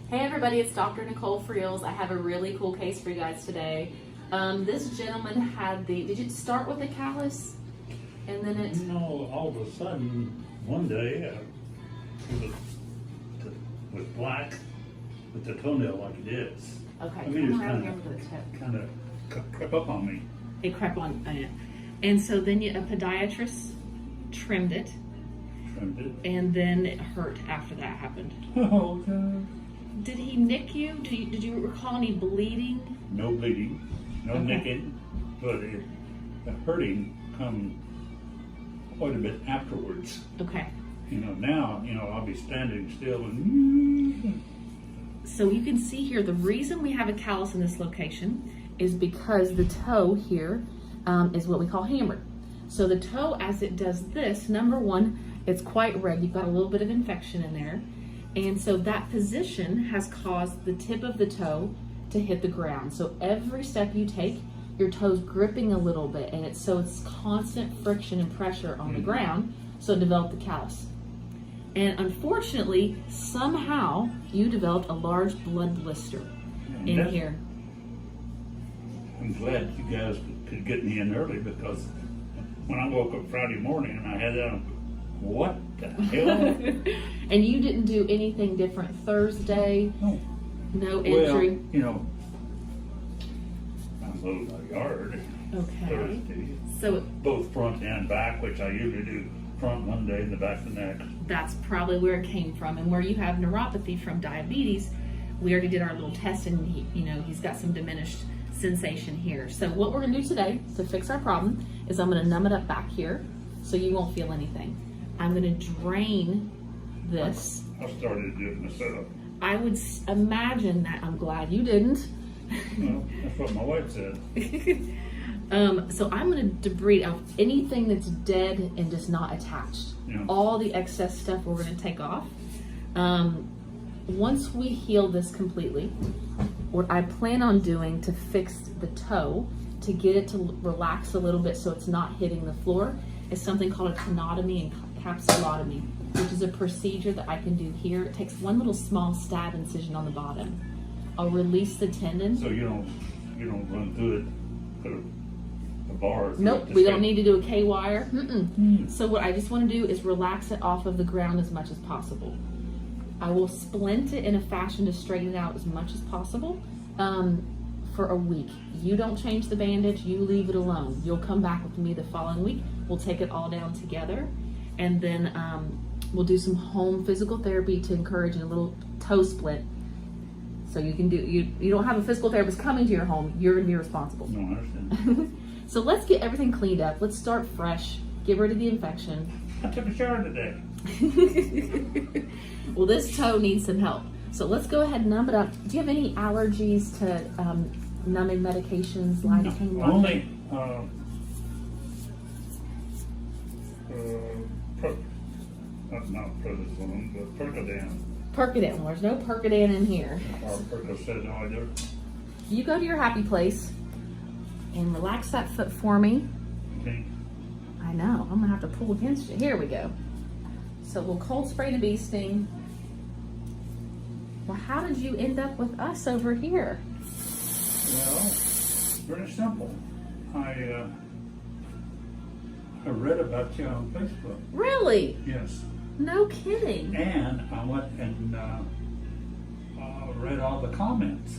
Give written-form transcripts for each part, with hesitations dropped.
Hey everybody, it's Dr. Nicole Freels. I have a really cool case for you guys today. This gentleman had did you start with a callus? And then it... No, all of a sudden, one day, it was black with the toenail like it is. Okay, I mean, come it's around here with the tip. kind of crept up on me. It crept on it. And so then a podiatrist trimmed it. Trimmed it. And then it hurt after that happened. Oh, God. Did he nick you? Did you recall any bleeding? No bleeding, no Okay. nicking, but the hurting come quite a bit afterwards. Okay. Now, I'll be standing still and So you can see here, the reason we have a callus in this location is because the toe here is what we call hammered. So the toe, as it does this, number one, it's quite red. You've got a little bit of infection in there. And so that position has caused the tip of the toe to hit the ground. So every step you take, your toe's gripping a little bit, and it's constant friction and pressure on the ground, so it developed the callus. And unfortunately, somehow you developed a large blood blister in here. I'm glad you guys could get me in early, because when I woke up Friday morning and I had that, what the hell? And you didn't do anything different Thursday? No entry? Well, I mowed my yard Okay. Thursday. So Both front and back, which I usually do front one day and the back the next. that's probably where it came from. And where you have neuropathy from diabetes, we already did our little test, and he's got some diminished sensation here. So what we're gonna do today to fix our problem is I'm gonna numb it up back here so you won't feel anything. I'm gonna drain this. I started to do it myself. I would imagine that. I'm glad you didn't. Well, that's what my wife said. So I'm gonna debride out anything that's dead and just not attached. Yeah. All the excess stuff we're gonna take off. Once we heal this completely, what I plan on doing to fix the toe, to get it to relax a little bit so it's not hitting the floor, is something called a tenotomy and capsulotomy, which is a procedure that I can do here. It takes one little small stab incision on the bottom. I'll release the tendon. So you don't run through it, put a bar through Nope, it to we don't stay- need to do a K-wire. So what I just want to do is relax it off of the ground as much as possible. I will splint it in a fashion to straighten it out as much as possible for a week. You don't change the bandage, you leave it alone. You'll come back with me the following week. We'll take it all down together, and then we'll do some home physical therapy to encourage a little toe splint. So you can do, you don't have a physical therapist coming to your home, you're gonna be responsible. No, I understand. So let's get everything cleaned up. Let's start fresh, get rid of the infection. I took a shower today. Well, this toe needs some help. So let's go ahead and numb it up. Do you have any allergies to numbing medications, lidocaine? No, only not prednisone, but Percodan. Percodan. There's no Percodan in here. Or Percocet either. You go to your happy place and relax that foot for me. Okay. I know, I'm gonna have to pull against you. Here we go. So we'll cold spray the bee sting. Well, how did you end up with us over here? Well, very simple. I read about you on Facebook. Really? Yes. No kidding. And I went and read all the comments.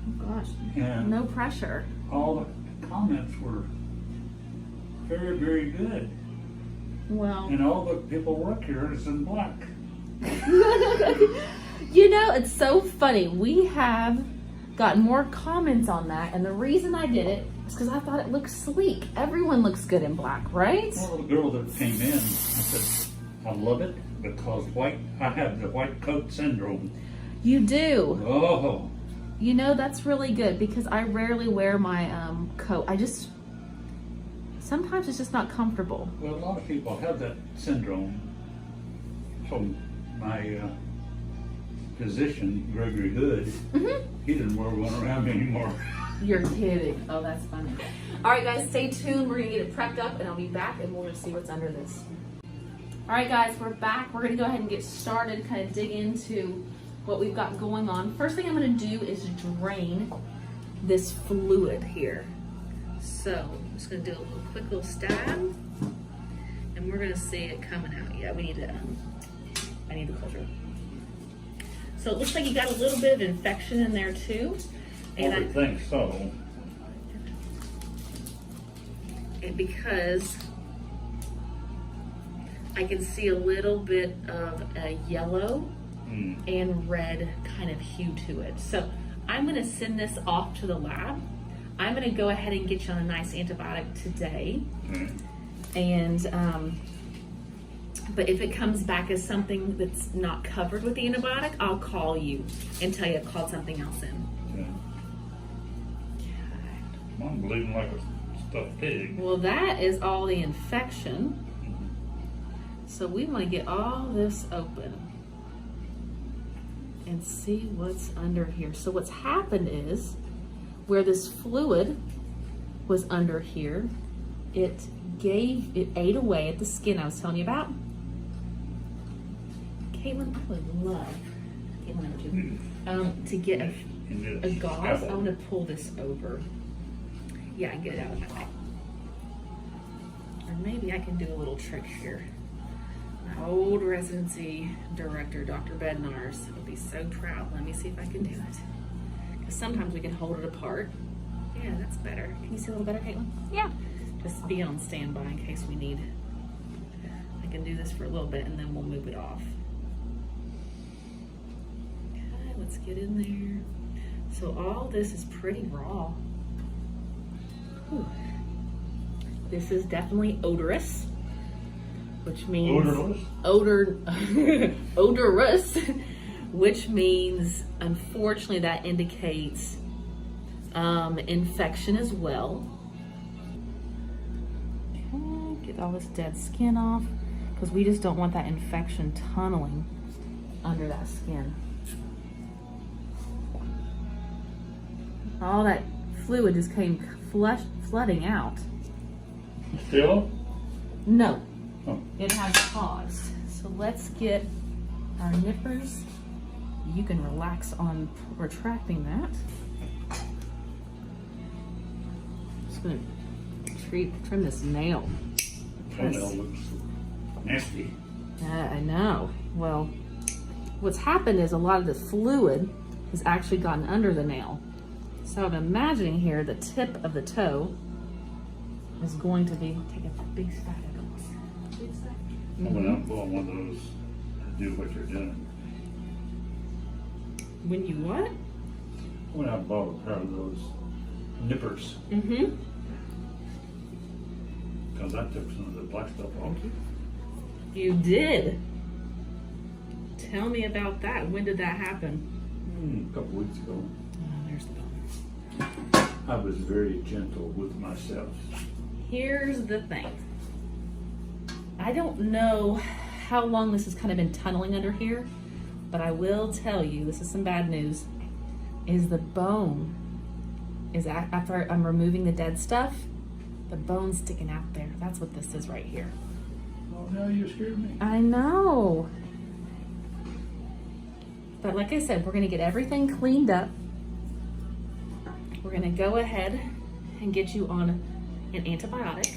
Oh gosh, And no pressure. all the comments were very, very good. Well, And all the people work here is in black. It's so funny. We have gotten more comments on that, and the reason I did it is because I thought it looked sleek. Everyone looks good in black, right? Well, the girl that came in, I said, I love it because I have the white coat syndrome. You do. Oh, That's really good because I rarely wear my coat. Sometimes it's just not comfortable. well, a lot of people have that syndrome. So my physician, Gregory Hood, he didn't wear one around me anymore. You're kidding. Oh, that's funny. All right, guys, stay tuned. We're gonna get it prepped up, and I'll be back, and we're gonna see what's under this. All right, guys, we're back. We're gonna go ahead and get started, kind of dig into what we've got going on. First thing I'm gonna do is drain this fluid here. So I'm just gonna do a quick little stab, and we're gonna see it coming out. Yeah, I need the closure. So it looks like you got a little bit of infection in there too. And I think so. And because I can see a little bit of a yellow and red kind of hue to it. So I'm gonna send this off to the lab. I'm gonna go ahead and get you on a nice antibiotic today. And but if it comes back as something that's not covered with the antibiotic, I'll call you and tell you I've called something else in. I'm bleeding like a stuffed pig. Well, that is all the infection. So we want to get all this open and see what's under here. So what's happened is, where this fluid was under here, it ate away at the skin I was telling you about. Caitlin, I would love, Caitlin number 2, to get a gauze. I'm gonna pull this over. Yeah, get it out of my way. Or maybe I can do a little trick here. My old residency director, Dr. Bednars, will be so proud. Let me see if I can do it. Because sometimes we can hold it apart. Yeah, that's better. Can you see a little better, Caitlin? Yeah. Just be on standby in case we need. I can do this for a little bit and then we'll move it off. Okay, let's get in there. So all this is pretty raw. Whew. This is definitely odorous, which means odorous, which means unfortunately that indicates infection as well. Okay, get all this dead skin off because we just don't want that infection tunneling under that skin. All that fluid just came flooding out. Still? No. Oh. It has paused. So let's get our nippers. You can relax on retracting that. Just gonna trim this nail. Toenail looks nasty. I know. Well, what's happened is a lot of the fluid has actually gotten under the nail. So I'm imagining here the tip of the toe is going to be, take a big stack of those. I'm gonna pull one of those to do what you're doing. When you what? When I bought a pair of those nippers. Because I took some of the black stuff off. You did? Tell me about that. When did that happen? A couple weeks ago. Oh, there's the bone. I was very gentle with myself. Here's the thing. I don't know how long this has kind of been tunneling under here, but I will tell you, this is some bad news, is the bone is, after I'm removing the dead stuff, the bone's sticking out there. That's what this is right here. Oh, now you scared me. I know. But like I said, we're gonna get everything cleaned up. We're gonna go ahead and get you on an antibiotic.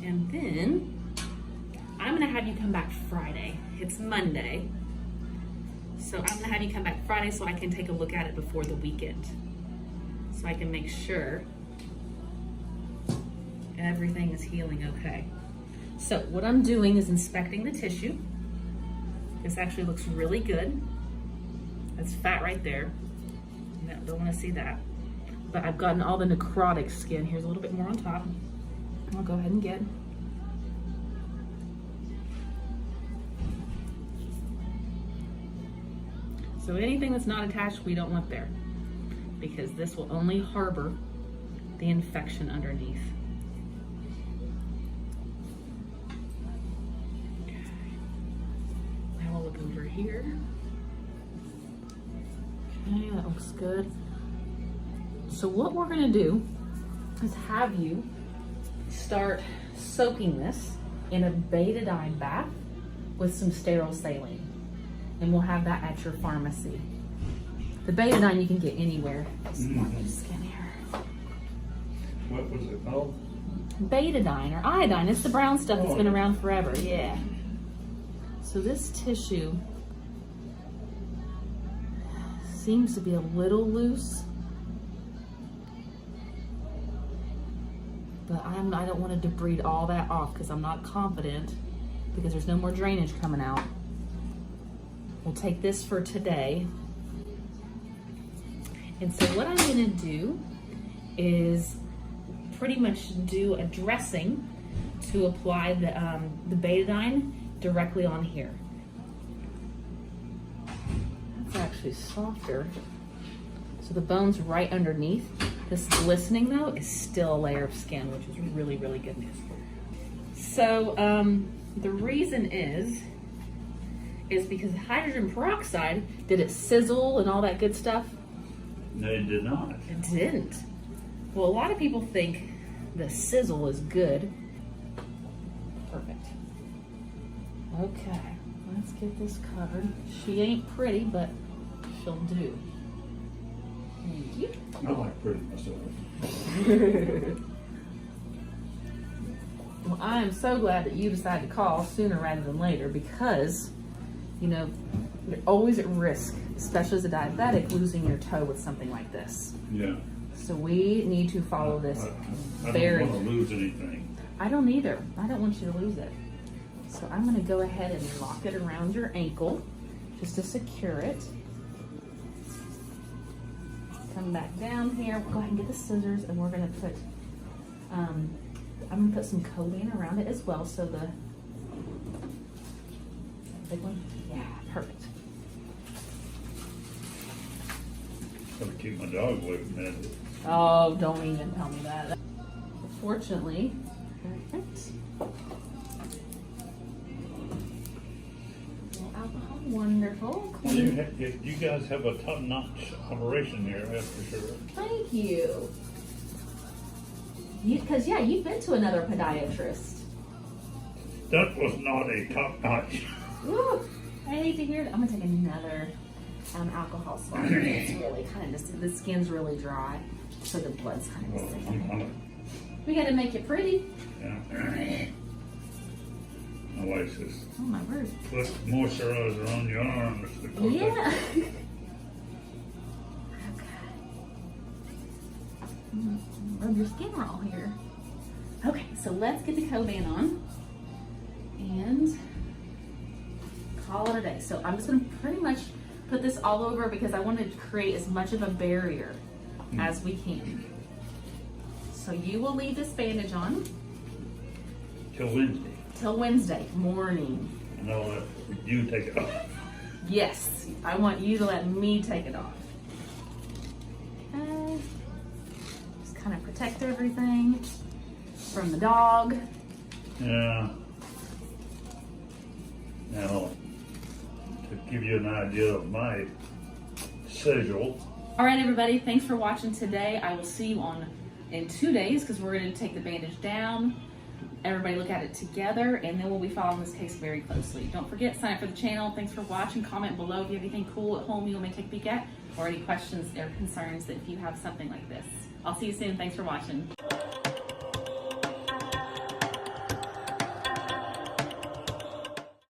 And then I'm gonna have you come back Friday. It's Monday. So I'm gonna have you come back Friday so I can take a look at it before the weekend. So I can make sure everything is healing okay. So what I'm doing is inspecting the tissue. This actually looks really good. That's fat right there. No, don't want to see that. But I've gotten all the necrotic skin. Here's a little bit more on top. I'll go ahead and get. So anything that's not attached, we don't want there, because this will only harbor the infection underneath. Okay. Now we'll look over here. Okay, that looks good. So what we're gonna do is have you start soaking this in a betadine bath with some sterile saline. And we'll have that at your pharmacy. The betadine you can get anywhere. Some more loose skin here. What was it called? Betadine or iodine. It's the brown stuff that's been around forever. Yeah. So this tissue seems to be a little loose. But I don't want to debride all that off because I'm not confident because there's no more drainage coming out. We'll take this for today. And so what I'm going to do is pretty much do a dressing to apply the betadine directly on here. It's actually softer. So the bone's right underneath. This glistening though is still a layer of skin, which is really, really good news. So the reason is because hydrogen peroxide, did it sizzle and all that good stuff? No, it did not. It didn't. Well, a lot of people think the sizzle is good. Perfect. Okay, let's get this covered. She ain't pretty, but she'll do. Thank you. I like pretty myself. Well, I am so glad that you decided to call sooner rather than later because, you know, you're always at risk, especially as a diabetic, losing your toe with something like this. Yeah. So we need to follow this I very. don't want to lose anything. I don't either. I don't want you to lose it. So I'm going to go ahead and lock it around your ankle just to secure it. Come back down here. We'll go ahead and get the scissors and we're going to put, I'm going to put some Coban around it as well. So the big one, yeah, perfect. Gotta keep my dog away from that. Oh, don't even tell me that. Fortunately, perfect. Alcohol, wonderful. Clean. You guys have a top-notch operation here, that's for sure. Thank you. Because yeah, you've been to another podiatrist. That was not a top-notch. Ooh, I hate to hear it. I'm gonna take another alcohol swab. It's really kind of just, the skin's really dry, so the blood's kind of sitting. We got to make it pretty. Yeah. My wife says, Oh my word. put moisturizer on your arms. Yeah. Rub your skin raw here. Okay, so let's get the Coban on and call it a day. So I'm just gonna pretty much put this all over because I want to create as much of a barrier as we can. So you will leave this bandage on Till Wednesday. till Wednesday morning. And I'll let you take it off. Yes, I want you to let me take it off. Okay. Just kind of protect everything from the dog. Yeah. Now, to give you an idea of my schedule. All right, everybody, thanks for watching today. I will see you in 2 days because we're going to take the bandage down. Everybody look at it together, and then we'll be following this case very closely. Don't forget, sign up for the channel. Thanks for watching. Comment below if you have anything cool at home you want me to take a peek at, or any questions or concerns that if you have something like this. I'll see you soon. Thanks for watching.